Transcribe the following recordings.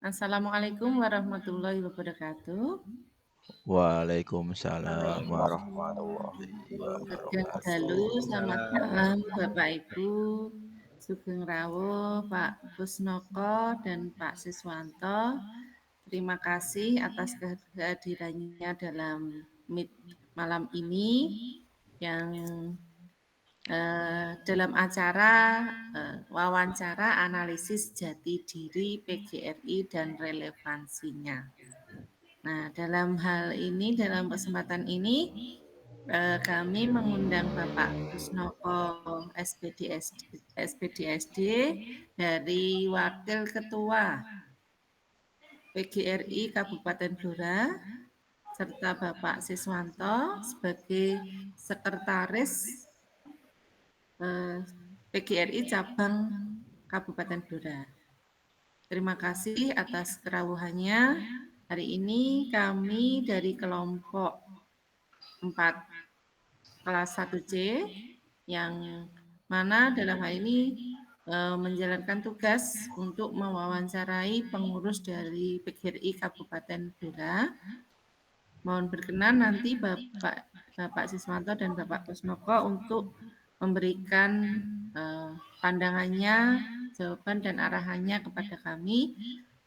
Assalamualaikum warahmatullahi wabarakatuh. Waalaikumsalam warahmatullahi Sugeng wabarakatuh. dalu, selamat malam Bapak Ibu, Sugeng Rawuh, Pak Kusnoko dan Pak Siswanto. Terima kasih atas kehadirannya dalam meet malam ini yang dalam acara wawancara analisis jati diri PGRI dan relevansinya. Nah, dalam hal ini, dalam kesempatan ini, kami mengundang Bapak Kusnoko SPDSD dari Wakil Ketua PGRI Kabupaten Blora, serta Bapak Siswanto sebagai Sekretaris PGRI Cabang Kabupaten Blora. Terima kasih atas kerawuhannya. Hari ini kami dari kelompok 4 kelas 1C yang mana dalam hal ini menjalankan tugas untuk mewawancarai pengurus dari PGRI Kabupaten Blora. Mohon berkenan nanti Bapak Siswanto dan Bapak Kusnoko untuk memberikan pandangannya, jawaban dan arahannya kepada kami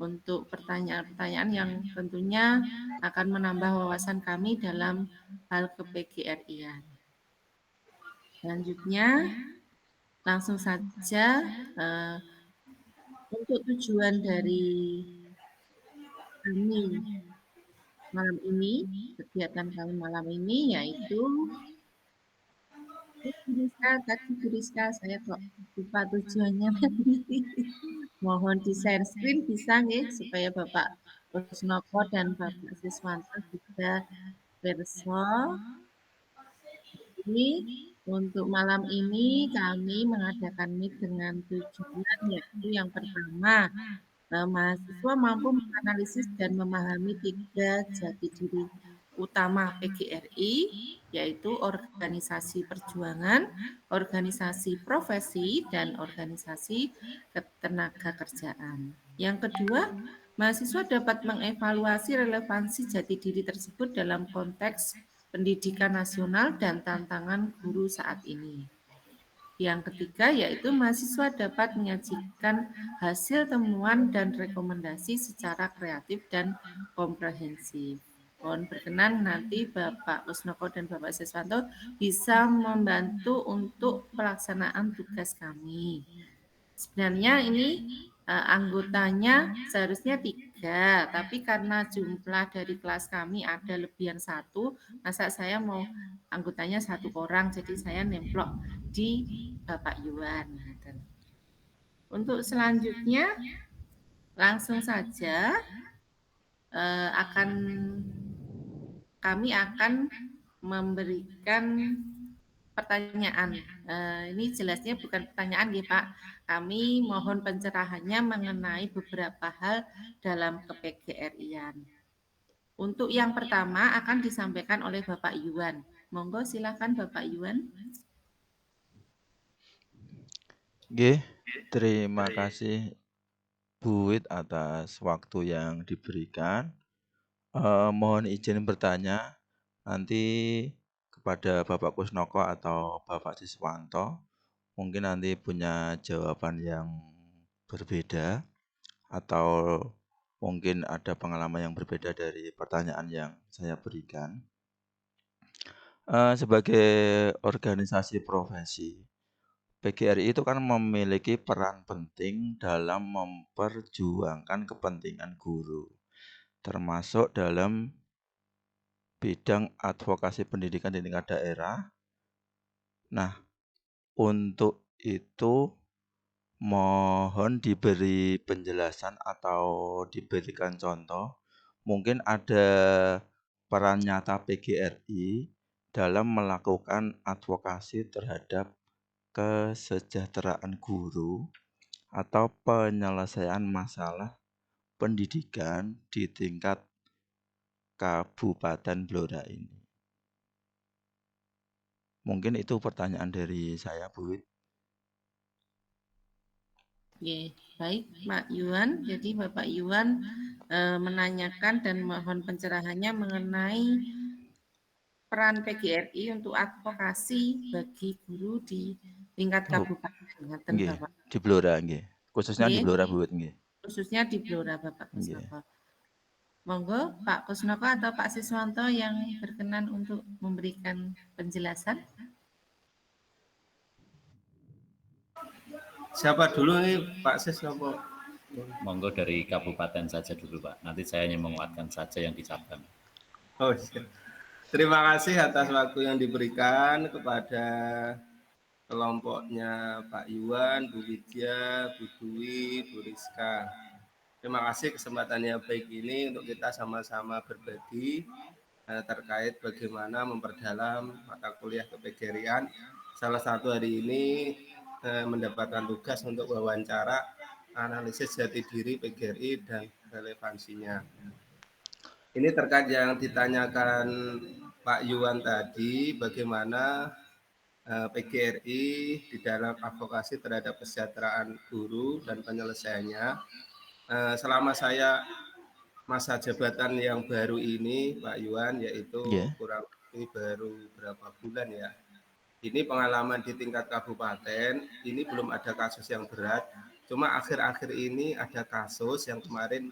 untuk pertanyaan-pertanyaan yang tentunya akan menambah wawasan kami dalam hal ke-PGRI-an. Selanjutnya, langsung saja untuk tujuan dari kami malam ini, kegiatan kami malam ini yaitu Bu Rizka, saya kok lupa tujuannya tadi. Mohon di share screen bisa nggih supaya Bapak Kusnoko dan Bapak Siswanto bisa perso. Ini untuk malam ini kami mengadakan meet dengan tujuan yaitu yang pertama, mahasiswa mampu menganalisis dan memahami 3 jati diri utama PGRI, yaitu organisasi perjuangan, organisasi profesi, dan organisasi ketenaga kerjaan. Yang kedua, mahasiswa dapat mengevaluasi relevansi jati diri tersebut dalam konteks pendidikan nasional dan tantangan guru saat ini. Yang ketiga yaitu mahasiswa dapat menyajikan hasil temuan dan rekomendasi secara kreatif dan komprehensif. Mohon berkenan nanti Bapak Kusnoko dan Bapak Siswanto bisa membantu untuk pelaksanaan tugas kami. Sebenarnya ini anggotanya seharusnya 3, tapi karena jumlah dari kelas kami ada lebihan 1, masa saya mau anggotanya 1 orang, jadi saya nemplok di Bapak Yuan. Untuk selanjutnya, langsung saja kami akan memberikan pertanyaan. Ini jelasnya bukan pertanyaan ya Pak. Kami mohon pencerahannya mengenai beberapa hal dalam ke-PGRI-an. Untuk yang pertama akan disampaikan oleh Bapak Yuan. Monggo silakan Bapak Yuan. Nggih, terima kasih Bu Wit atas waktu yang diberikan. Mohon izin bertanya nanti kepada Bapak Kusnoko atau Bapak Siswanto. Mungkin nanti punya jawaban yang berbeda atau mungkin ada pengalaman yang berbeda dari pertanyaan yang saya berikan. Sebagai organisasi profesi, PGRI itu kan memiliki peran penting dalam memperjuangkan kepentingan guru, termasuk dalam bidang advokasi pendidikan di tingkat daerah. Nah, untuk itu mohon diberi penjelasan atau diberikan contoh, mungkin ada peran nyata PGRI dalam melakukan advokasi terhadap kesejahteraan guru atau penyelesaian masalah pendidikan di tingkat Kabupaten Blora ini. Mungkin itu pertanyaan dari saya, Bu Wit. Baik, Pak Yuan. Jadi Bapak Yuan menanyakan dan mohon pencerahannya mengenai peran PGRI untuk advokasi bagi guru di tingkat Oh, kabupaten. Ngaten, nggih, Bapak. di Blora nggih. Khususnya di Nggih, Blora, Bu, nggih. khususnya di Blora Bapak Nggih. Kusnoko. Monggo Pak Kusnoko atau Pak Siswanto yang berkenan untuk memberikan penjelasan. Siapa dulu nih Pak Sis apa? Monggo dari kabupaten saja dulu Pak. Nanti saya hanya menguatkan saja yang di cabang. Oh, siap. Terima kasih atas waktu yang diberikan kepada kelompoknya Pak Iwan, Bu Widya, Bu Dwi, Bu Rizka. Terima kasih kesempatan yang baik ini untuk kita sama-sama berbagi terkait bagaimana memperdalam mata kuliah kepegerian. Salah satu hari ini mendapatkan tugas untuk wawancara analisis jati diri PGRI dan relevansinya. Ini terkait yang ditanyakan Pak Yuwan tadi, bagaimana PGRI di dalam advokasi terhadap kesejahteraan guru dan penyelesaiannya. Selama saya masa jabatan yang baru ini, Pak Yuwan, yaitu Nggih. kurang lebih baru berapa bulan ya. Ini pengalaman di tingkat kabupaten, ini belum ada kasus yang berat. Cuma akhir-akhir ini ada kasus yang kemarin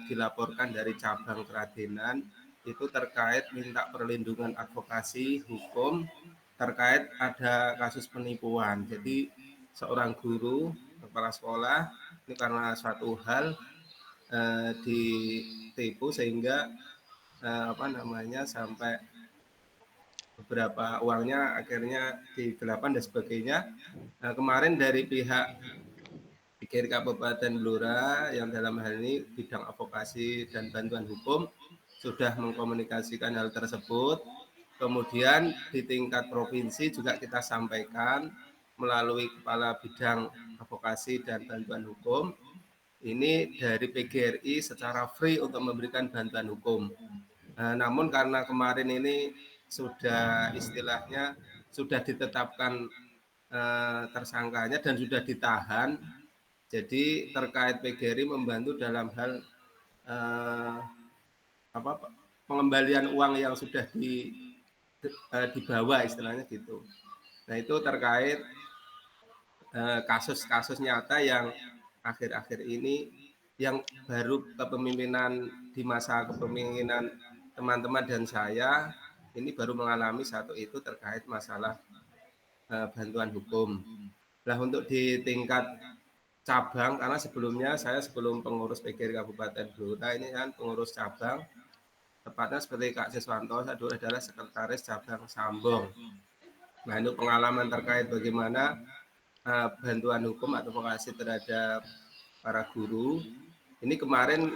dilaporkan dari cabang Keradenan, itu terkait minta perlindungan advokasi hukum terkait ada kasus penipuan. Jadi seorang guru, kepala sekolah, ini karena suatu hal ditipu sehingga sampai beberapa uangnya akhirnya digelapan dan sebagainya. Nah, kemarin dari pihak PGRI Kabupaten Blora yang dalam hal ini bidang advokasi dan bantuan hukum sudah mengkomunikasikan hal tersebut. Kemudian di tingkat provinsi juga kita sampaikan melalui kepala bidang advokasi dan bantuan hukum. Ini dari PGRI secara free untuk memberikan bantuan hukum. Namun karena kemarin ini sudah istilahnya sudah ditetapkan tersangkanya dan sudah ditahan, jadi terkait PGRI membantu dalam hal pengembalian uang yang sudah dibawa istilahnya gitu. Nah itu terkait kasus-kasus nyata yang akhir-akhir ini yang baru kepemimpinan di masa kepemimpinan teman-teman dan saya ini baru mengalami satu itu terkait masalah bantuan hukum. Nah untuk di tingkat cabang, karena sebelumnya saya sebelum pengurus PGRI Kabupaten Blora ini kan pengurus cabang, tepatnya seperti Kak Siswanto, saya dulu adalah sekretaris cabang Sambong. Nah itu pengalaman terkait bagaimana bantuan hukum atau advokasi terhadap para guru. Ini kemarin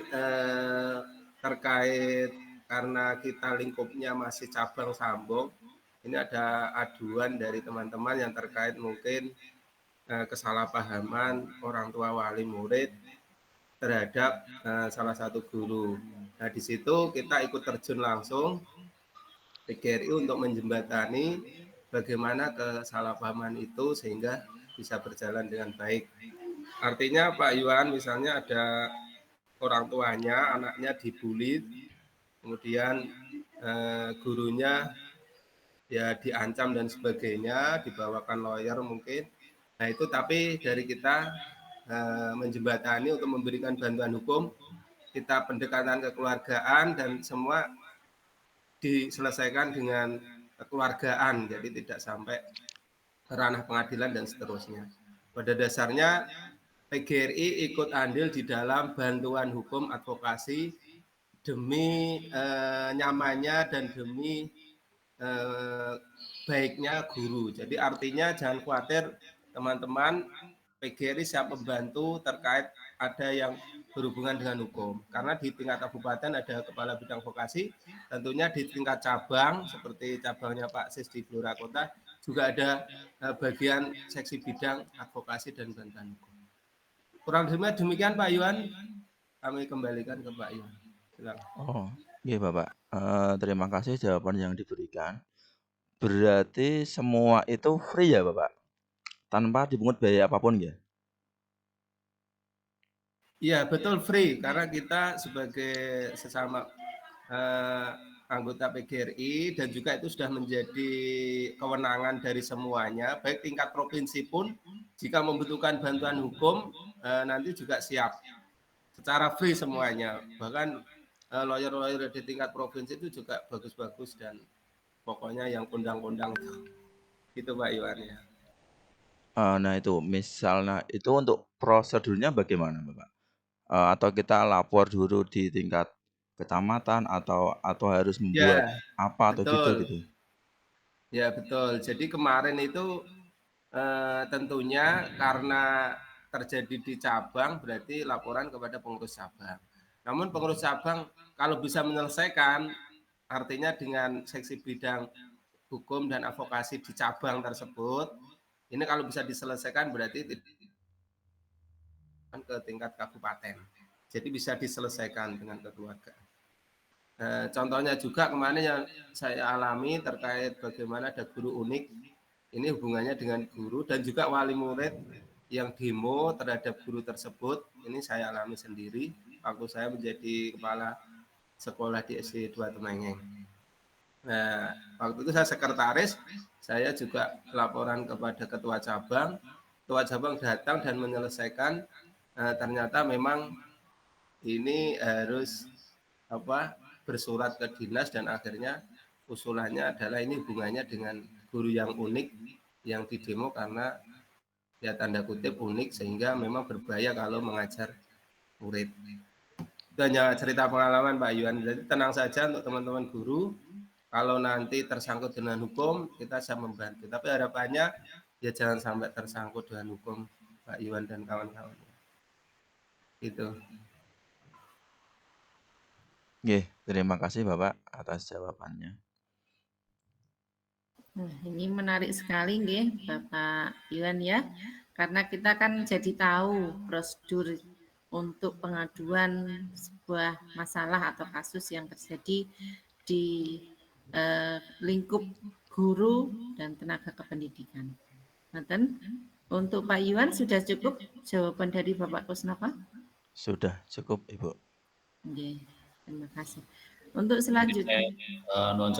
terkait karena kita lingkupnya masih cabang Sambong, ini ada aduan dari teman-teman yang terkait mungkin kesalahpahaman orang tua wali murid terhadap salah satu guru. Nah di situ kita ikut terjun langsung PGRI untuk menjembatani bagaimana kesalahpahaman itu sehingga bisa berjalan dengan baik. Artinya Pak Yuan misalnya ada orang tuanya, anaknya dibully, kemudian gurunya ya diancam dan sebagainya, dibawakan lawyer mungkin. Nah itu tapi dari kita menjembatani untuk memberikan bantuan hukum, kita pendekatan kekeluargaan dan semua diselesaikan dengan kekeluargaan, jadi tidak sampai ranah pengadilan dan seterusnya. Pada dasarnya PGRI ikut andil di dalam bantuan hukum advokasi demi nyamannya dan demi baiknya guru. Jadi artinya jangan khawatir teman-teman, PGRI siap membantu terkait ada yang berhubungan dengan hukum. Karena di tingkat kabupaten ada kepala bidang vokasi, tentunya di tingkat cabang seperti cabangnya Pak Sis di Blora Kota juga ada bagian seksi bidang advokasi dan bantuan hukum. Kurang lebih demikian Pak Yuan, kami kembalikan ke Pak Yuan. Silakan. Oh, nggih, Bapak. Terima kasih jawaban yang diberikan. Berarti semua itu free ya, Bapak? Tanpa dipungut biaya apapun ya? Iya, betul free karena kita sebagai sesama anggota PGRI dan juga itu sudah menjadi kewenangan dari semuanya, baik tingkat provinsi pun jika membutuhkan bantuan hukum nanti juga siap secara free semuanya. Bahkan lawyer-lawyer di tingkat provinsi itu juga bagus-bagus dan pokoknya yang kondang-kondang itu Pak Iwan ya. Nah itu misalnya itu untuk prosedurnya bagaimana Bapak? Atau kita lapor dulu di tingkat kecamatan atau harus membuat Ya, apa atau gitu betul. gitu? Ya, betul. Jadi kemarin itu tentunya karena terjadi di cabang berarti laporan kepada pengurus cabang. Namun pengurus cabang kalau bisa menyelesaikan artinya dengan seksi bidang hukum dan advokasi di cabang tersebut, ini kalau bisa diselesaikan berarti ke tingkat kabupaten. Jadi bisa diselesaikan dengan kekeluargaan. Contohnya juga kemarin yang saya alami terkait bagaimana ada guru unik, ini hubungannya dengan guru dan juga wali murid yang demo terhadap guru tersebut, ini saya alami sendiri waktu saya menjadi kepala sekolah di SD 2 Temengeng. Nah, waktu itu saya sekretaris, saya juga laporan kepada ketua cabang datang dan menyelesaikan, ternyata memang ini harus bersurat ke dinas dan akhirnya usulannya adalah ini hubungannya dengan guru yang unik yang didemo karena ya tanda kutip unik sehingga memang berbahaya kalau mengajar murid. Itu hanya cerita pengalaman Pak Yuan. Jadi tenang saja untuk teman-teman guru. Kalau nanti tersangkut dengan hukum kita bisa membantu. Tapi harapannya ya jangan sampai tersangkut dengan hukum Pak Yuan dan kawan-kawan. Itu. Nggih, terima kasih Bapak atas jawabannya. Nah, ini menarik sekali nggih Bapak Iwan ya. Karena kita kan jadi tahu prosedur untuk pengaduan sebuah masalah atau kasus yang terjadi di lingkup guru dan tenaga kependidikan. Nanten, untuk Pak Iwan sudah cukup jawaban dari Bapak Kusnova? Sudah cukup Ibu. Oke, terima kasih. Untuk Mungkin selanjutnya,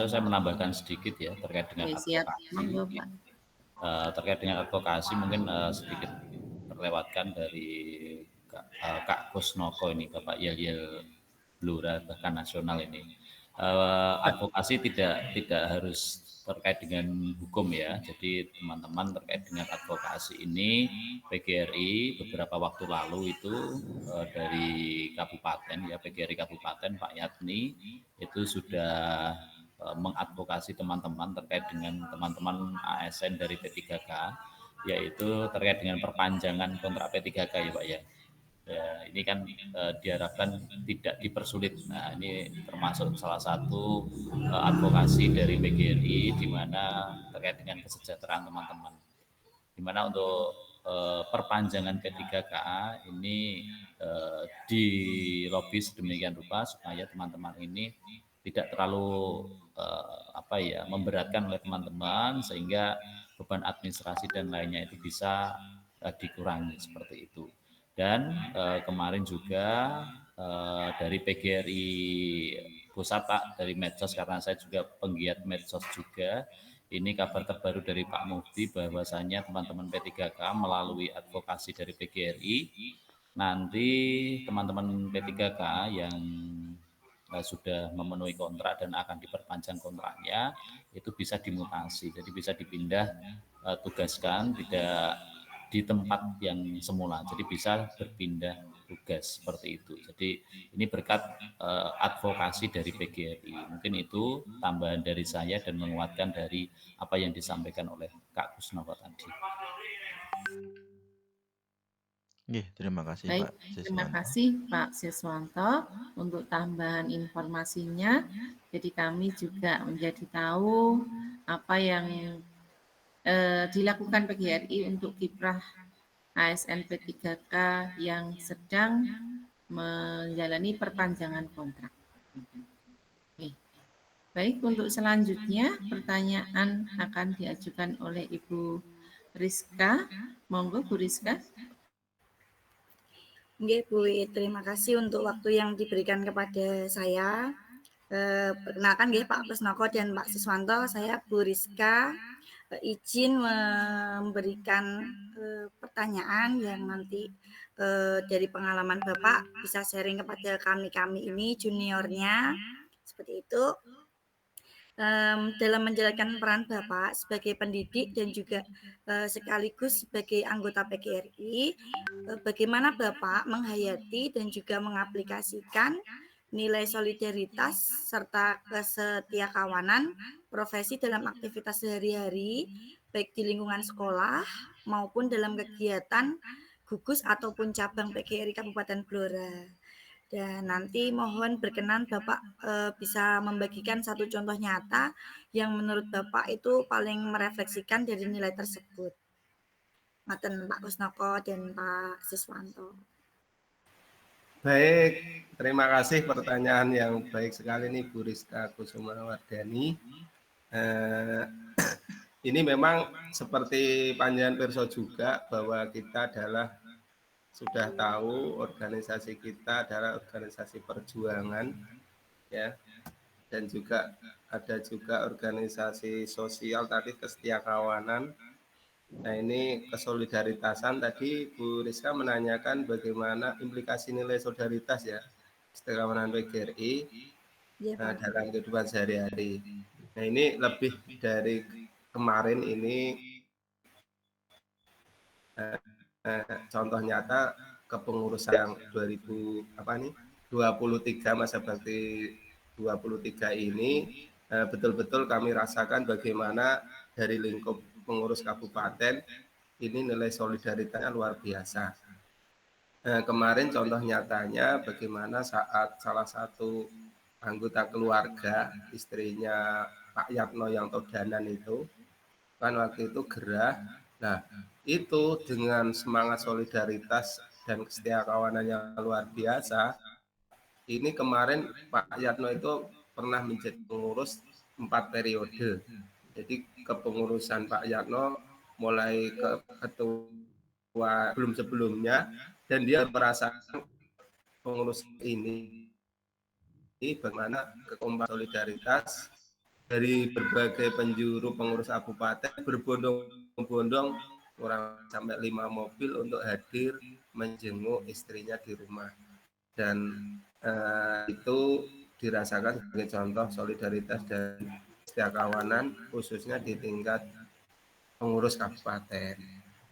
saya menambahkan sedikit ya terkait dengan oke, siap, advokasi. monggo Pak. Terkait dengan advokasi mungkin sedikit terlewatkan dari Kak Kusnoko ini, Bapak Yel Blora bahkan nasional ini. Advokasi tidak harus terkait dengan hukum ya. Jadi teman-teman terkait dengan advokasi ini PGRI beberapa waktu lalu itu dari kabupaten ya PGRI Kabupaten Pak Yatni itu sudah mengadvokasi teman-teman terkait dengan teman-teman ASN dari P3K yaitu terkait dengan perpanjangan kontrak P3K ya Pak ya. Ya, ini kan diharapkan tidak dipersulit. Nah, ini termasuk salah satu advokasi dari PGRI di mana terkait dengan kesejahteraan teman-teman. Di mana untuk perpanjangan P3K ini di lobby sedemikian rupa supaya teman-teman ini tidak terlalu memberatkan oleh teman-teman sehingga beban administrasi dan lainnya itu bisa dikurangi seperti itu. Dan kemarin juga dari PGRI Pusat Pak dari medsos karena saya juga penggiat medsos juga. Ini kabar terbaru dari Pak Mufti bahwasanya teman-teman P3K melalui advokasi dari PGRI nanti teman-teman P3K yang sudah memenuhi kontrak dan akan diperpanjang kontraknya itu bisa dimutasi, jadi bisa dipindah tugaskan tidak di tempat yang semula, jadi bisa berpindah tugas seperti itu. Jadi ini berkat advokasi dari PGRI. Mungkin itu tambahan dari saya dan menguatkan dari apa yang disampaikan oleh Kak Kusnova tadi. Nggih, terima kasih Baik, Pak terima Siswanto. kasih Pak Siswanto untuk tambahan informasinya. Jadi kami juga menjadi tahu apa yang dilakukan PGRI untuk kiprah ASN P3K yang sedang menjalani perpanjangan kontrak. Oke. Baik, untuk selanjutnya pertanyaan akan diajukan oleh Ibu Rizka. Monggo Bu Rizka. Nggih, Bu Wiit, terima kasih untuk waktu yang diberikan kepada saya. Perkenalkan nggih Pak Kusnoko dan Pak Siswanto, saya Bu Rizka. Izin memberikan pertanyaan yang nanti dari pengalaman Bapak bisa sharing kepada kami ini juniornya, seperti itu. Dalam menjalankan peran Bapak sebagai pendidik dan juga sekaligus sebagai anggota PGRI, bagaimana Bapak menghayati dan juga mengaplikasikan nilai solidaritas serta kesetiakawanan profesi dalam aktivitas sehari-hari, baik di lingkungan sekolah maupun dalam kegiatan gugus ataupun cabang PGRI Kabupaten Blora. Dan nanti mohon berkenan Bapak bisa membagikan satu contoh nyata yang menurut Bapak itu paling merefleksikan dari nilai tersebut. Maten Pak Kusnoko dan Pak Siswanto. Baik, terima kasih pertanyaan yang baik sekali nih Bu Rizka Kusumawardhani. Ini memang seperti panjenengan pirsa juga bahwa kita adalah sudah tahu organisasi kita adalah organisasi perjuangan, ya, dan juga ada juga organisasi sosial tadi kesetiakawanan. Nah ini kesolidaritasan tadi Bu Rizka menanyakan bagaimana implikasi nilai solidaritas ya kesetiakawanan PGRI dalam kehidupan sehari-hari. Nah ini lebih dari kemarin ini contoh nyata kepengurusan yang 2023 masa bakti 23 ini betul-betul kami rasakan bagaimana dari lingkup pengurus kabupaten ini nilai solidaritasnya luar biasa. Kemarin contoh nyatanya bagaimana saat salah satu anggota keluarga istrinya Pak Yatno yang Todanan itu kan waktu itu gerah. Nah, itu dengan semangat solidaritas dan kesetiakawanan yang luar biasa. Ini kemarin Pak Yatno itu pernah menjadi pengurus 4 periode. Jadi kepengurusan Pak Yatno mulai ke ketua belum sebelumnya dan dia merasakan pengurus ini bagaimana kekompakan solidaritas dari berbagai penjuru pengurus kabupaten berbondong-bondong kurang sampai 5 mobil untuk hadir menjenguk istrinya di rumah dan itu dirasakan sebagai contoh solidaritas dan kesetiakawanan khususnya di tingkat pengurus kabupaten.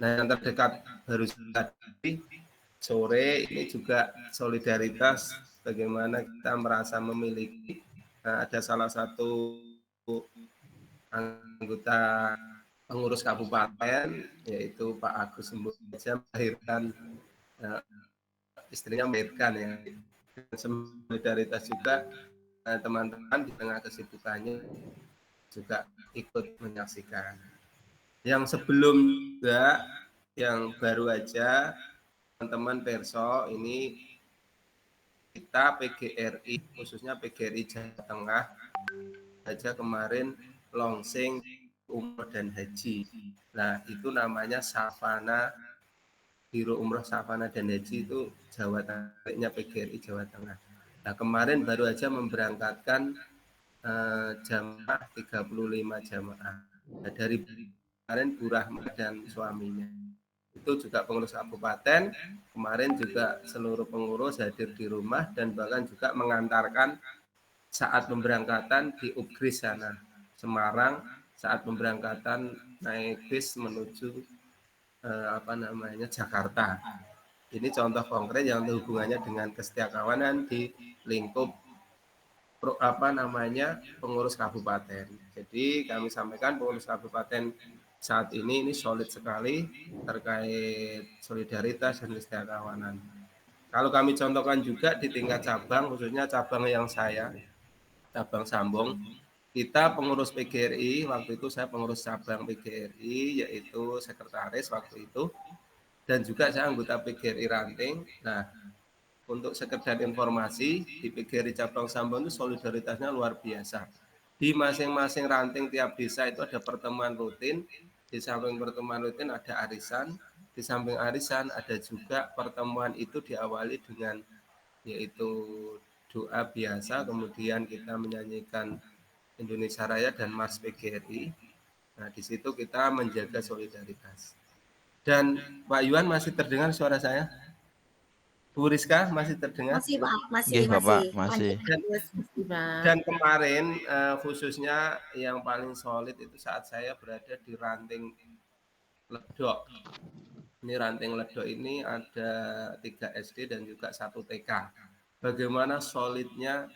Nah yang terdekat baru tadi sore ini juga solidaritas bagaimana kita merasa memiliki ada salah satu anggota pengurus kabupaten yaitu Pak Agus Semboja melahirkan istrinya melahirkan ya. Solidaritas juga teman-teman di tengah kesibukannya juga ikut menyaksikan. Yang sebelum juga yang baru aja teman-teman Perso ini kita PGRI khususnya PGRI Jawa Tengah saja kemarin launching umroh dan haji. Nah itu namanya Savana Biro Umroh Savana dan Haji itu Jawa Tengahnya PGRI Jawa Tengah. Nah kemarin baru aja memberangkatkan jamaah 35 jamaah. Nah, dari kemarin Bu Rahma dan suaminya. Itu juga pengurus kabupaten, kemarin juga seluruh pengurus hadir di rumah dan bahkan juga mengantarkan saat pemberangkatan di Upgris sana, Semarang, saat pemberangkatan naik bis menuju Jakarta. Ini contoh konkret yang hubungannya dengan kesetiakawanan di lingkup pengurus kabupaten. Jadi kami sampaikan pengurus kabupaten saat ini solid sekali terkait solidaritas dan kesetiakawanan. Kalau kami contohkan juga di tingkat cabang, khususnya cabang yang saya, cabang Sambong, kita pengurus PGRI, waktu itu saya pengurus cabang PGRI, yaitu sekretaris waktu itu, dan juga saya anggota PGRI Ranting. Nah, untuk sekedar informasi, di PGRI cabang Sambong itu solidaritasnya luar biasa. Di masing-masing ranting tiap desa itu ada pertemuan rutin, di samping pertemuan rutin ada arisan, di di samping arisan ada juga pertemuan itu diawali dengan yaitu doa biasa, kemudian kita menyanyikan Indonesia Raya dan Mars PGRI. Nah, di situ kita menjaga solidaritas. Dan Pak Yuan masih terdengar suara saya? Bu Rizka masih terdengar? Masih Pak, Nggih, Bapak, masih. Lanjut Gus. Dan kemarin khususnya yang paling solid itu saat saya berada di Ranting Ledok. Ini Ranting Ledok ini ada 3 SD dan juga 1 TK. Bagaimana solidnya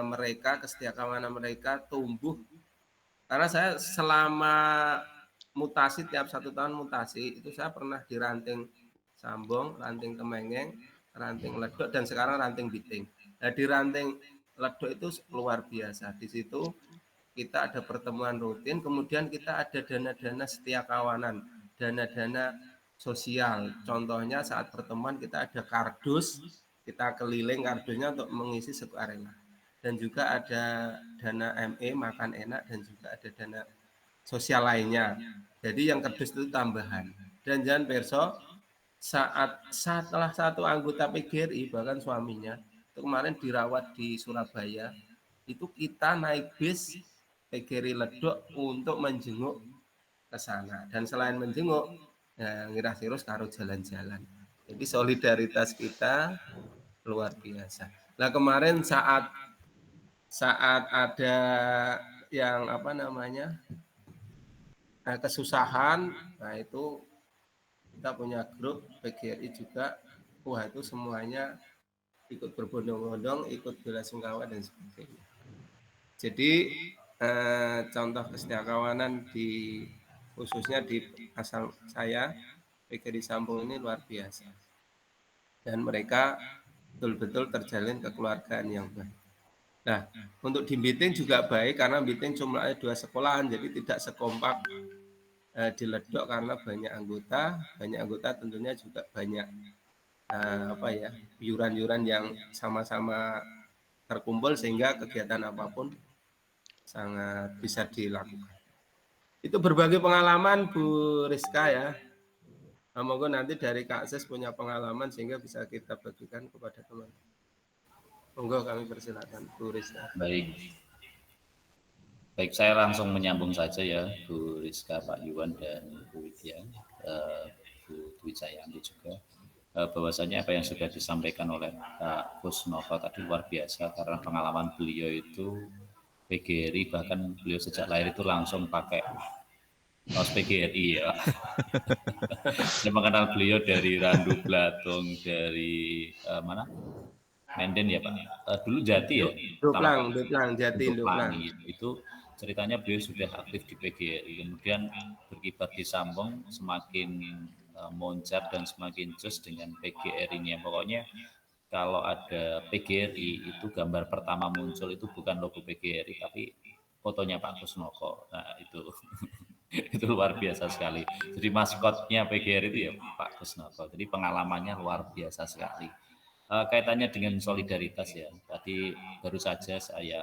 mereka, kesetiakawanan mereka tumbuh. Karena saya selama mutasi, tiap 1 tahun mutasi, itu saya pernah di Ranting Sambong, Ranting Temengeng, Ranting Ledok, dan sekarang Ranting Biting. Nah, di Ranting Ledok itu luar biasa. Di situ kita ada pertemuan rutin, kemudian kita ada dana-dana setiakawanan, dana-dana sosial. Contohnya saat pertemuan kita ada kardus, kita keliling kardusnya untuk mengisi sukarela. Dan juga ada dana ME, makan enak, dan juga ada dana sosial lainnya. Jadi yang kardus itu tambahan. Dan jangan besok, setelah satu anggota PGRI, bahkan suaminya, itu kemarin dirawat di Surabaya, itu kita naik bis PGRI Ledok untuk menjenguk ke sana. Dan selain menjenguk, ya, ngira sirus karo jalan-jalan. Jadi solidaritas kita luar biasa. Nah, kemarin saat ada yang kesusahan, nah itu kita punya grup PGRI juga, wah itu semuanya ikut berbondong-bondong, ikut belasungkawa dan sebagainya. Jadi contoh kesetiakawanan khususnya di asal saya PGRI Sambung ini luar biasa, dan mereka betul-betul terjalin kekeluargaan yang baik. Nah, untuk di Biting juga baik karena Biting jumlahnya 2 sekolahan, jadi tidak sekompak di Ledok karena banyak anggota tentunya juga banyak yuran-yuran yang sama-sama terkumpul sehingga kegiatan apapun sangat bisa dilakukan. Itu berbagi pengalaman Bu Rizka ya. Semoga nanti dari Kak Ses punya pengalaman sehingga bisa kita bagikan kepada teman-teman. Monggo kami persilakan Bu Rizka. Baik, saya langsung menyambung saja ya Bu Rizka, Pak Yuwan dan Bu Widya, Bu Dwi Jayanti juga. Bahwasanya apa yang sudah disampaikan oleh Pak Kusnoko tadi luar biasa karena pengalaman beliau itu PGRI, bahkan beliau sejak lahir itu langsung pakai kaos PGRI ya. Saya mengenal beliau dari Randu Blatung, dari mana? Menden ya Pak. Dulu Jati ya. Duplang Jati. Itu ceritanya beliau sudah aktif di PGRI, kemudian berkibar di Sambong, semakin moncat dan semakin jos dengan PGRI-nya. Pokoknya kalau ada PGRI itu gambar pertama muncul itu bukan logo PGRI tapi fotonya Pak Kusnoko. Nah itu itu luar biasa sekali. Jadi maskotnya PGRI itu ya Pak Kusnoko. Jadi pengalamannya luar biasa sekali. Kaitannya dengan solidaritas ya. Tadi baru saja saya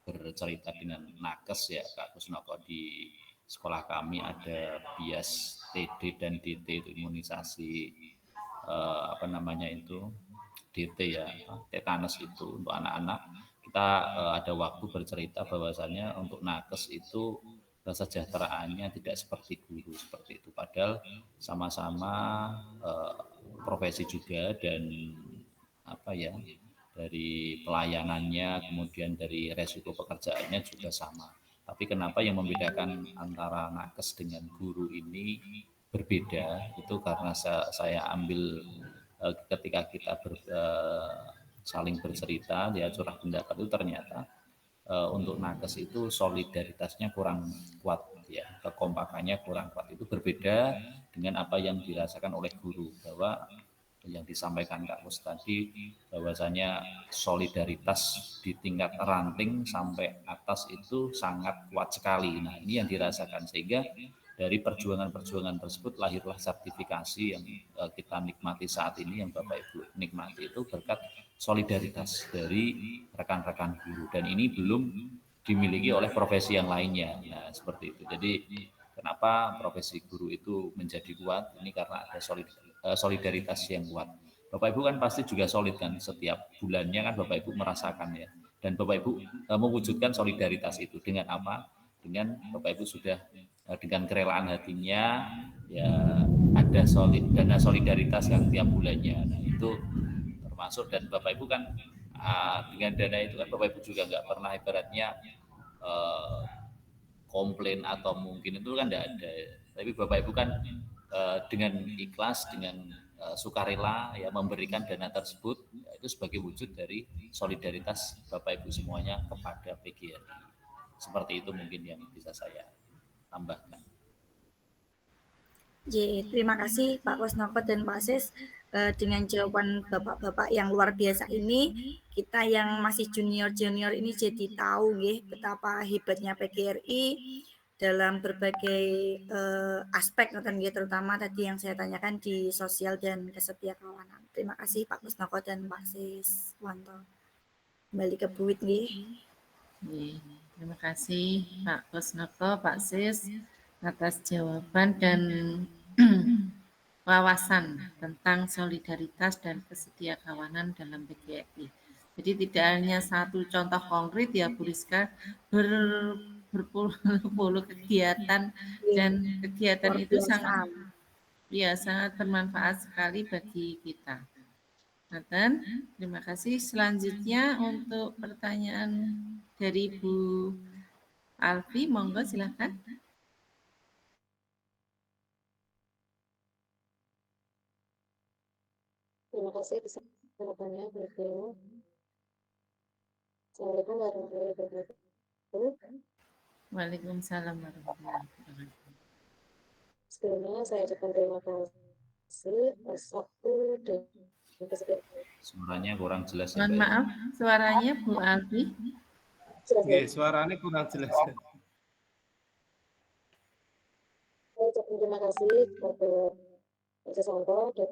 bercerita dengan nakes ya Kak Kusnoko, di sekolah kami ada bias TD dan DT itu imunisasi DT ya, tetanus itu untuk anak-anak. Kita ada waktu bercerita bahwasannya untuk nakes itu kesejahteraannya tidak seperti guru seperti itu, padahal sama-sama profesi juga, dan dari pelayanannya kemudian dari resiko pekerjaannya juga sama. Tapi kenapa yang membedakan antara nakes dengan guru ini berbeda, itu karena saya ambil ketika kita saling bercerita ya, curah pendapat itu ternyata untuk nakes itu solidaritasnya kurang kuat ya, kekompakannya kurang kuat. Itu berbeda dengan apa yang dirasakan oleh guru, bahwa yang disampaikan Kak Kus tadi bahwasanya solidaritas di tingkat ranting sampai atas itu sangat kuat sekali. Nah ini yang dirasakan, sehingga dari perjuangan-perjuangan tersebut lahirlah sertifikasi yang kita nikmati saat ini, yang Bapak Ibu nikmati itu berkat solidaritas dari rekan-rekan guru, dan ini belum dimiliki oleh profesi yang lainnya. Nah seperti itu. Jadi Kenapa profesi guru itu menjadi kuat? Ini karena ada solidaritas yang kuat. Bapak Ibu kan pasti juga solid kan, setiap bulannya kan Bapak Ibu merasakan ya. Dan Bapak Ibu mewujudkan solidaritas itu dengan apa? Dengan Bapak Ibu sudah dengan kerelaan hatinya ya ada dana solidaritas yang tiap bulannya. Nah, itu termasuk, dan Bapak Ibu kan dengan dana itu kan Bapak Ibu juga nggak pernah ibaratnya komplain atau mungkin itu kan tidak ada, tapi Bapak Ibu kan dengan ikhlas, dengan sukarela ya memberikan dana tersebut ya, itu sebagai wujud dari solidaritas Bapak Ibu semuanya kepada PGRI. Seperti itu mungkin yang bisa saya tambahkan. Terima kasih Pak Kusnoko dan Pak Sis. Dengan jawaban bapak-bapak yang luar biasa ini, kita yang masih junior-junior ini jadi tahu betapa hebatnya PGRI dalam berbagai aspek, terutama tadi yang saya tanyakan di sosial dan kesetia kawanan. Terima kasih Pak Kusnoko dan Pak Sis Wanto. Kembali ke Bu Wit. Terima kasih Pak Kusnoko, Pak Sis atas jawaban dan wawasan tentang solidaritas dan kesetia kawanan dalam PGRI. Jadi tidak hanya satu contoh konkret ya Bu Rizka, berpuluh-puluh kegiatan, dan kegiatan itu sangat bermanfaat sekali bagi kita. Terima kasih. Selanjutnya untuk pertanyaan dari Bu Alfi, monggo silakan. Terima kasih kesempatannya bergabung. Assalamualaikum warahmatullahi wabarakatuh. Waalaikumsalam warahmatullahi wabarakatuh. Sebelumnya saya ucapkan terima kasih atas waktu dan kesediaan. Suaranya kurang jelas. Mohon maaf, suaranya Bu Alfi. Oke, suaranya kurang jelas. Saya ucapkan terima kasih kepada Pak Susanto dan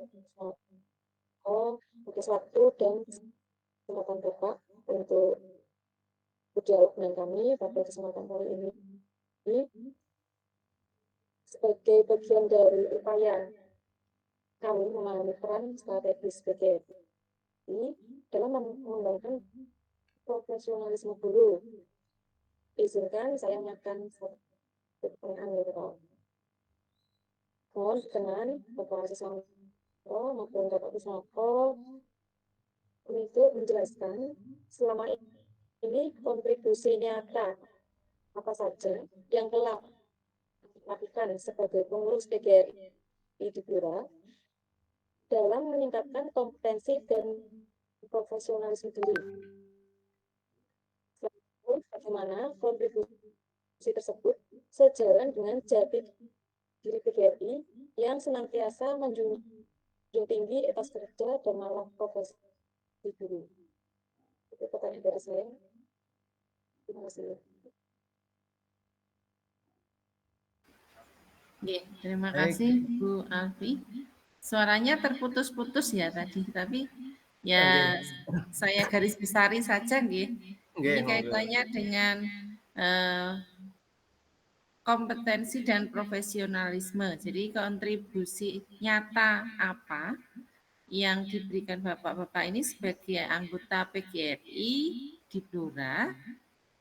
atas waktu dan kesempatan Bapak untuk berdialog dengan kami pada kesempatan kali ini. Sebagai bagian dari upaya kami memahami peran strategis PGRI dalam mengembangkan profesionalisme guru. Izinkan saya menyampaikan satu pertanyaan dari Bapak. Mohon dengan Bapak Susanto maupun Bapak Kusnoko untuk menjelaskan selama ini kontribusi nyata apa saja yang telah dilakukan sebagai pengurus PGRI di Blora dalam meningkatkan kompetensi dan profesionalisme diri. Bagaimana kontribusi tersebut sejalan dengan jati diri PGRI yang senantiasa menjunjung tinggi etos kerja dan malah profesi guru. Itu pertanyaan dari saya. Terima kasih. Terima kasih Bu Alfi. Suaranya terputus-putus ya tadi, tapi ya saya garis besari saja nggih. Ini kaitannya dengan kompetensi dan profesionalisme. Jadi kontribusi nyata apa yang diberikan Bapak-bapak ini sebagai anggota PGRI di Blora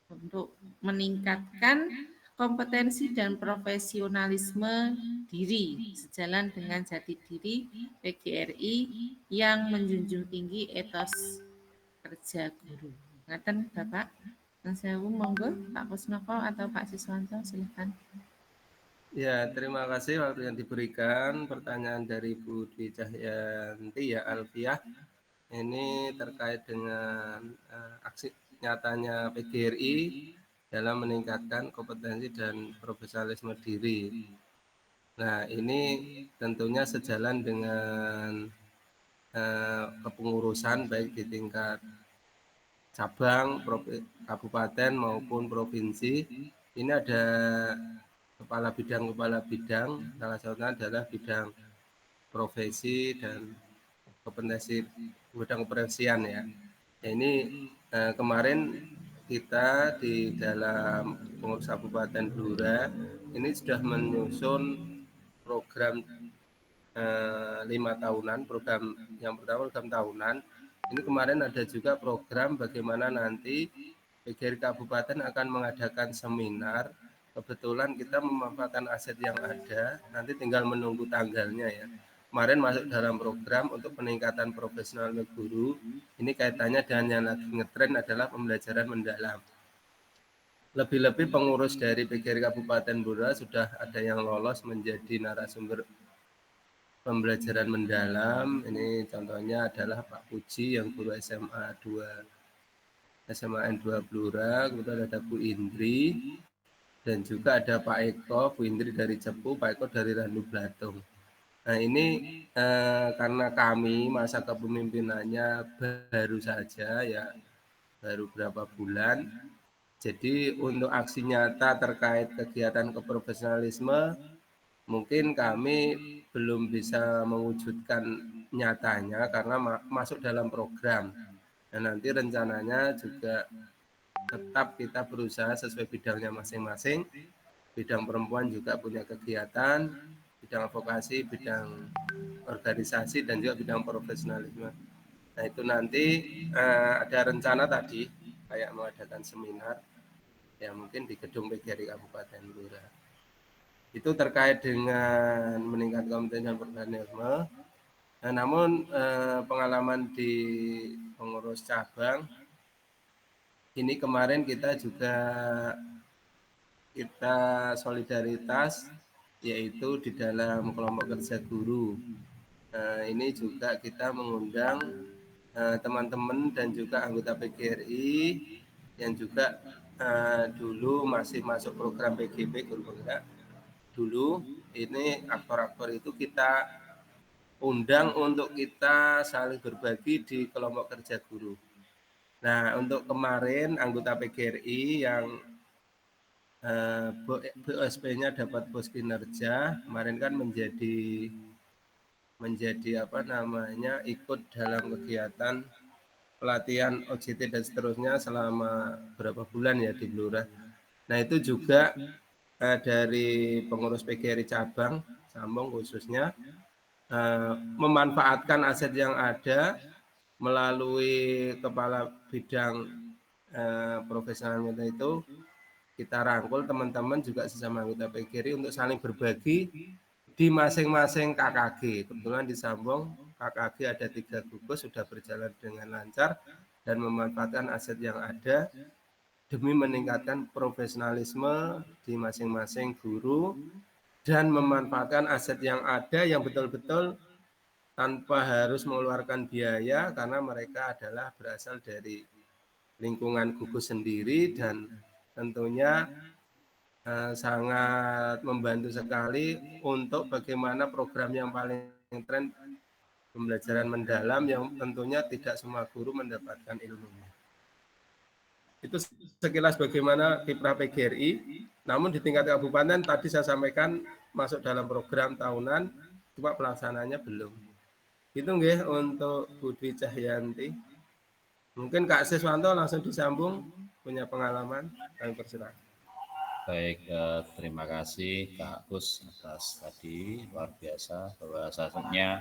untuk meningkatkan kompetensi dan profesionalisme diri sejalan dengan jati diri PGRI yang menjunjung tinggi etos kerja guru. Ngaten Bapak, Sewu monggo Pak Kusnoko atau Pak Siswanto silakan. Ya, terima kasih waktu yang diberikan. Pertanyaan dari Bu Dwi Cahyanti ya Alfiah. Ini terkait dengan aksi nyatanya PGRI dalam meningkatkan kompetensi dan profesionalisme diri. Nah, ini tentunya sejalan dengan kepengurusan baik di tingkat cabang, kabupaten maupun provinsi. Ini ada kepala bidang, salah satunya adalah bidang profesi dan kompetensi bidang keprofesian ya. Ini kemarin kita di dalam pengurus Kabupaten Blora ini sudah menyusun program 5 tahunan. Program yang pertama program tahunan. Ini kemarin ada juga program bagaimana nanti PGRI Kabupaten akan mengadakan seminar. Kebetulan kita memanfaatkan aset yang ada, nanti tinggal menunggu tanggalnya ya. Kemarin masuk dalam program untuk peningkatan profesional guru. Ini kaitannya dengan yang lagi ngetren adalah pembelajaran mendalam. Lebih-lebih pengurus dari PGRI Kabupaten Blora sudah ada yang lolos menjadi narasumber pembelajaran mendalam. Ini contohnya adalah Pak Puji yang guru SMA N2 Blora, kemudian ada Bu Indri, dan juga ada Pak Eko, Bu Indri dari Cepu, Pak Eko dari Randu Blatung. Nah ini karena kami masa kepemimpinannya baru saja ya, baru berapa bulan. Jadi untuk aksi nyata terkait kegiatan keprofesionalisme, mungkin kami belum bisa mewujudkan nyatanya karena masuk dalam program. Dan nanti rencananya juga tetap kita berusaha sesuai bidangnya masing-masing. Bidang perempuan juga punya kegiatan, bidang advokasi, bidang organisasi, dan juga bidang profesionalisme. Nah itu nanti ada rencana tadi kayak mengadakan seminar ya mungkin di gedung PGRI Kabupaten Blora. Itu terkait dengan meningkatkan kompetensi dan profesionalisme. Nah, namun pengalaman di pengurus cabang ini kemarin kita juga solidaritas yaitu di dalam kelompok kerja guru. Ini juga kita mengundang teman-teman dan juga anggota PGRI yang juga dulu masih masuk program PGP guru penggerak. Dulu ini aktor-aktor itu kita undang untuk kita saling berbagi di kelompok kerja guru. Nah untuk kemarin anggota PGRI yang BOSP-nya dapat pos kinerja, kemarin kan menjadi ikut dalam kegiatan pelatihan OJT dan seterusnya selama berapa bulan ya di Blora. Nah itu juga dari pengurus PGRI cabang Sambong khususnya memanfaatkan aset yang ada melalui kepala bidang profesional itu kita rangkul teman-teman juga sesama anggota PGRI untuk saling berbagi di masing-masing KKG. Kebetulan di Sambong KKG ada 3 gugus sudah berjalan dengan lancar dan memanfaatkan aset yang ada demi meningkatkan profesionalisme di masing-masing guru dan memanfaatkan aset yang ada yang betul-betul tanpa harus mengeluarkan biaya karena mereka adalah berasal dari lingkungan gugus sendiri dan tentunya sangat membantu sekali untuk bagaimana program yang paling tren pembelajaran mendalam yang tentunya tidak semua guru mendapatkan ilmunya. Itu sekilas bagaimana kiprah PGRI. Namun di tingkat kabupaten tadi saya sampaikan masuk dalam program tahunan, cuma pelaksananya belum. Itu nggih untuk Bu Dwi Cahyanti. Mungkin Kak Siswanto langsung disambung punya pengalaman, kami persilakan. Baik, terima kasih Kak Agus atas tadi luar biasa bahwa satunya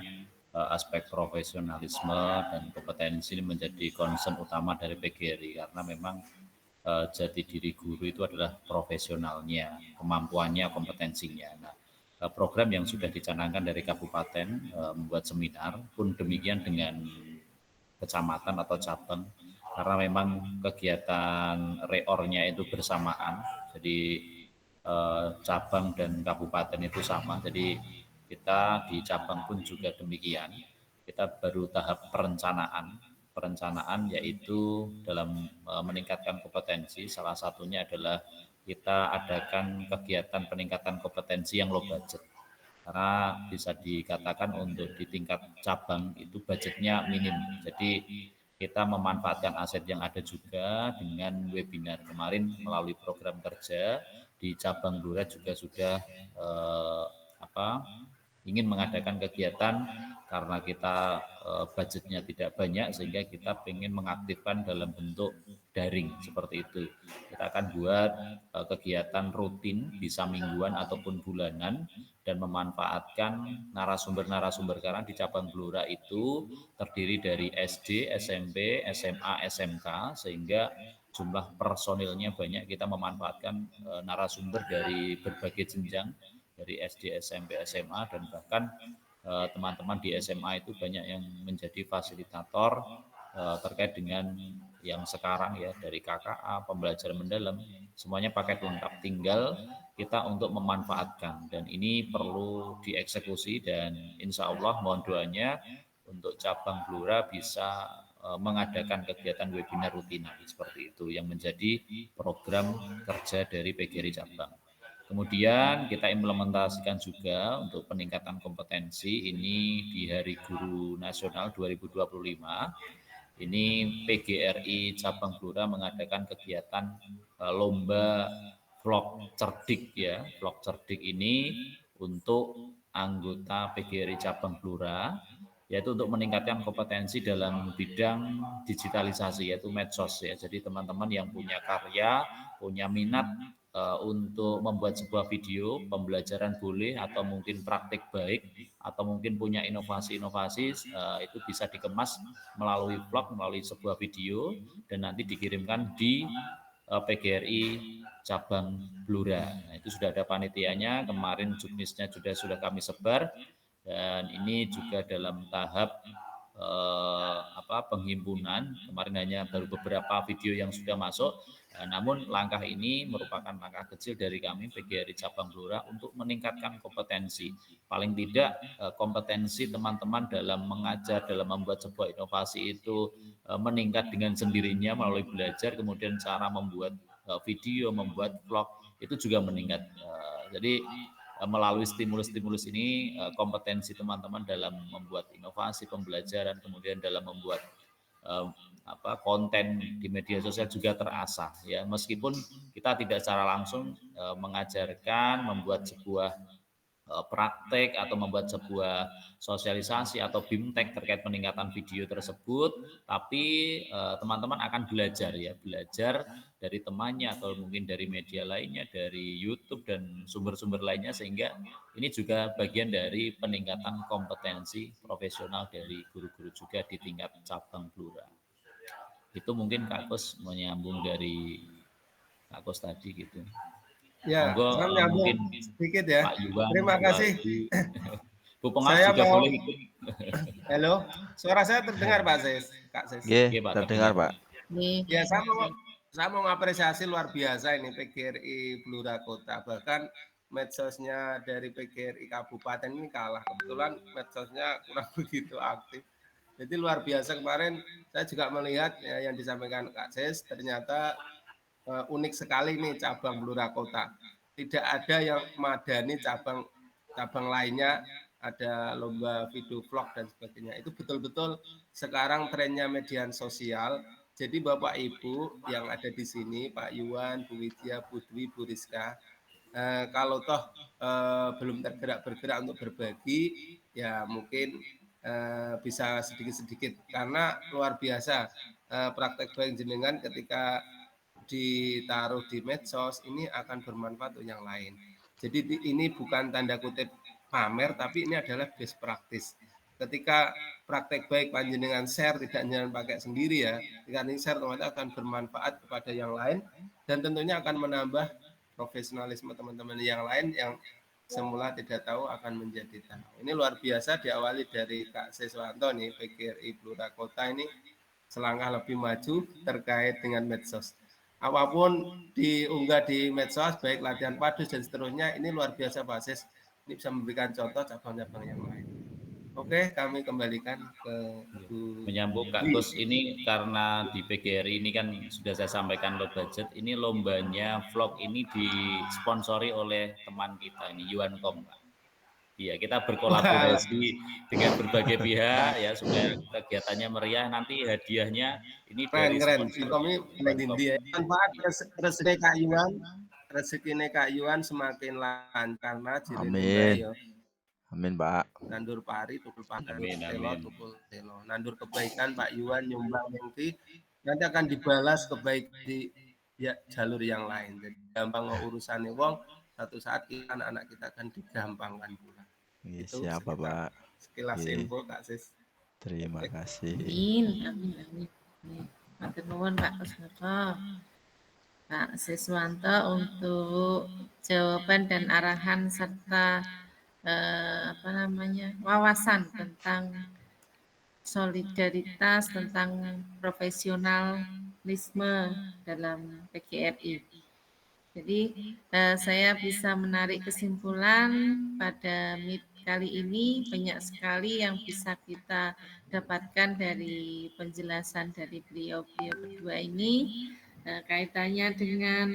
aspek profesionalisme dan kompetensi ini menjadi concern utama dari PGRI karena memang jati diri guru itu adalah profesionalnya, kemampuannya, kompetensinya. Nah, program yang sudah dicanangkan dari kabupaten membuat seminar pun demikian dengan kecamatan atau cabang karena memang kegiatan reornya itu bersamaan, jadi cabang dan kabupaten itu sama, jadi kita di cabang pun juga demikian. Kita baru tahap perencanaan yaitu dalam meningkatkan kompetensi, salah satunya adalah kita adakan kegiatan peningkatan kompetensi yang low budget. Karena bisa dikatakan untuk di tingkat cabang itu budgetnya minim. Jadi kita memanfaatkan aset yang ada juga dengan webinar kemarin melalui program kerja di cabang Blora juga sudah ingin mengadakan kegiatan karena kita budgetnya tidak banyak sehingga kita ingin mengaktifkan dalam bentuk daring seperti itu. Kita akan buat kegiatan rutin bisa mingguan ataupun bulanan dan memanfaatkan narasumber-narasumber karena di cabang Blora itu terdiri dari SD, SMP, SMA, SMK sehingga jumlah personilnya banyak. Kita memanfaatkan narasumber dari berbagai jenjang dari SD, SMP, SMA dan bahkan teman-teman di SMA itu banyak yang menjadi fasilitator terkait dengan yang sekarang ya dari KKA, pembelajaran mendalam, semuanya paket lengkap. Tinggal kita untuk memanfaatkan dan ini perlu dieksekusi dan insya Allah mohon doanya untuk cabang Blora bisa mengadakan kegiatan webinar rutin seperti itu yang menjadi program kerja dari PGRI cabang. Kemudian kita implementasikan juga untuk peningkatan kompetensi ini di Hari Guru Nasional 2025. Ini PGRI Cabang Blora mengadakan kegiatan lomba vlog cerdik ya. Vlog cerdik ini untuk anggota PGRI Cabang Blora yaitu untuk meningkatkan kompetensi dalam bidang digitalisasi yaitu medsos ya. Jadi teman-teman yang punya karya, punya minat untuk membuat sebuah video pembelajaran boleh atau mungkin praktik baik atau mungkin punya inovasi-inovasi itu bisa dikemas melalui vlog, melalui sebuah video dan nanti dikirimkan di PGRI cabang Blora. Nah, itu sudah ada panitianya, kemarin juknisnya sudah kami sebar dan ini juga dalam tahap penghimpunan. Kemarin hanya baru beberapa video yang sudah masuk. Namun langkah ini merupakan langkah kecil dari kami PGRI Cabang Blora untuk meningkatkan kompetensi. Paling tidak kompetensi teman-teman dalam mengajar, dalam membuat sebuah inovasi itu meningkat dengan sendirinya melalui belajar, kemudian cara membuat video, membuat vlog itu juga meningkat. Jadi melalui stimulus-stimulus ini kompetensi teman-teman dalam membuat inovasi pembelajaran, kemudian dalam membuat konten di media sosial juga terasah ya, meskipun kita tidak secara langsung mengajarkan membuat sebuah praktek atau membuat sebuah sosialisasi atau bimtek terkait peningkatan video tersebut, tapi teman-teman akan belajar ya, belajar dari temannya atau mungkin dari media lainnya, dari YouTube dan sumber-sumber lainnya, sehingga ini juga bagian dari peningkatan kompetensi profesional dari guru-guru juga di tingkat cabang Blora. Itu mungkin Kak Kus menyambung dari Kak Kus tadi gitu. Ya, saya mungkin sedikit ya. Pak Yuwan, terima kasih. Bu Pengas juga boleh ikut. Halo, suara saya terdengar Pak Ses? Kak Ses? Iya, terdengar Pak. Ya, saya mau mengapresiasi luar biasa ini PGRI Blora Kota. Bahkan medsosnya dari PGRI Kabupaten ini kalah. Kebetulan medsosnya kurang begitu aktif. Jadi luar biasa. Kemarin saya juga melihat ya, yang disampaikan Kak Ses, ternyata unik sekali nih cabang Blora Kota. Tidak ada yang madani cabang lainnya, ada lomba video vlog dan sebagainya. Itu betul-betul sekarang trennya media sosial. Jadi Bapak Ibu yang ada di sini, Pak Yuwan, Bu Widya, Bu Dwi, Bu Rizka, kalau toh belum bergerak untuk berbagi, ya mungkin bisa sedikit-sedikit, karena luar biasa praktek baik jenengan ketika ditaruh di medsos ini akan bermanfaat untuk yang lain. Jadi ini bukan tanda kutip pamer, tapi ini adalah best practice. Ketika praktek baik panjenengan share, tidak jangan pakai sendiri ya, karena share otomatis akan bermanfaat kepada yang lain dan tentunya akan menambah profesionalisme teman-teman yang lain yang semula tidak tahu akan menjadi tahu. Ini luar biasa, diawali dari Kak Siswanto nih, PGRI Blora Kota ini selangkah lebih maju terkait dengan medsos. Apapun diunggah di medsos, baik latihan padus dan seterusnya, ini luar biasa Pak Sis. Ini bisa memberikan contoh cabang-cabang yang lain. Oke, kami kembalikan ke Bu. Menyambung Kak Gus, ini karena di PGRI ini kan sudah saya sampaikan low budget, ini lombanya vlog ini disponsori oleh teman kita ini, Yuancom Pak. Iya, kita berkolaborasi dengan berbagai pihak ya supaya kegiatannya meriah. Nanti hadiahnya ini dari keren. Kami India. Manfaat rezeki Kak Yuan, rezeki Kak Yuan semakin lancar. Amin. Amin, Pak. Nandur pari tukul pari, nandur Amin, telo amin. tukul telo. Nandur kebaikan Pak Yuwan nyumbang nanti akan dibalas kebaikan di ya jalur yang lain. Jadi gampang urusannya wong, satu saat anak-anak kita akan digampangkan pula. Itu Siap, sekitar Bapak. sekilas Oke. info Kak Sis. Terima kasih. Amin, amin, amin. Matur nuwun Pak Kusnoko, Pak Siswanto untuk jawaban dan arahan serta wawasan tentang solidaritas, tentang profesionalisme dalam PGRI. Jadi saya bisa menarik kesimpulan pada MIT kali ini banyak sekali yang bisa kita dapatkan dari penjelasan dari beliau-beliau berdua ini kaitannya dengan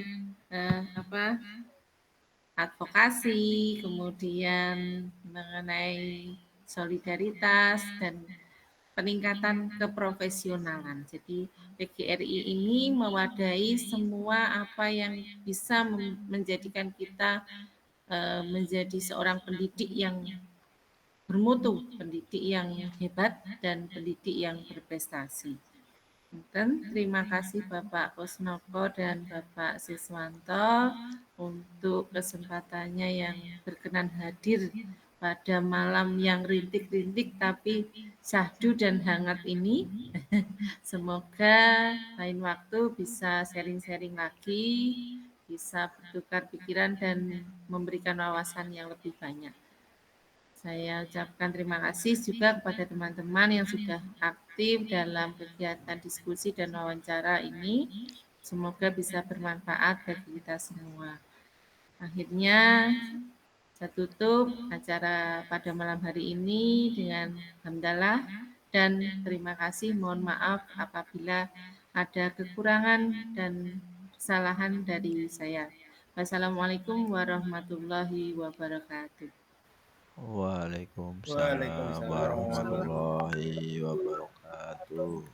advokasi, kemudian mengenai solidaritas dan peningkatan keprofesionalan. Jadi PGRI ini mewadahi semua apa yang bisa menjadikan kita menjadi seorang pendidik yang bermutu, pendidik yang hebat, dan pendidik yang berprestasi. Terima kasih Bapak Kusnoko dan Bapak Siswanto untuk kesempatannya yang berkenan hadir pada malam yang rintik-rintik tapi syahdu dan hangat ini. Semoga lain waktu bisa sharing-sharing lagi, bisa bertukar pikiran dan memberikan wawasan yang lebih banyak. Saya ucapkan terima kasih juga kepada teman-teman yang sudah aktif dalam kegiatan diskusi dan wawancara ini. Semoga bisa bermanfaat bagi kita semua. Akhirnya, saya tutup acara pada malam hari ini dengan hamdalah dan terima kasih. Mohon maaf apabila ada kekurangan dan kesalahan dari saya. Wassalamualaikum warahmatullahi wabarakatuh. Waalaikumsalam Waalaikumsalam. warahmatullahi wabarakatuh.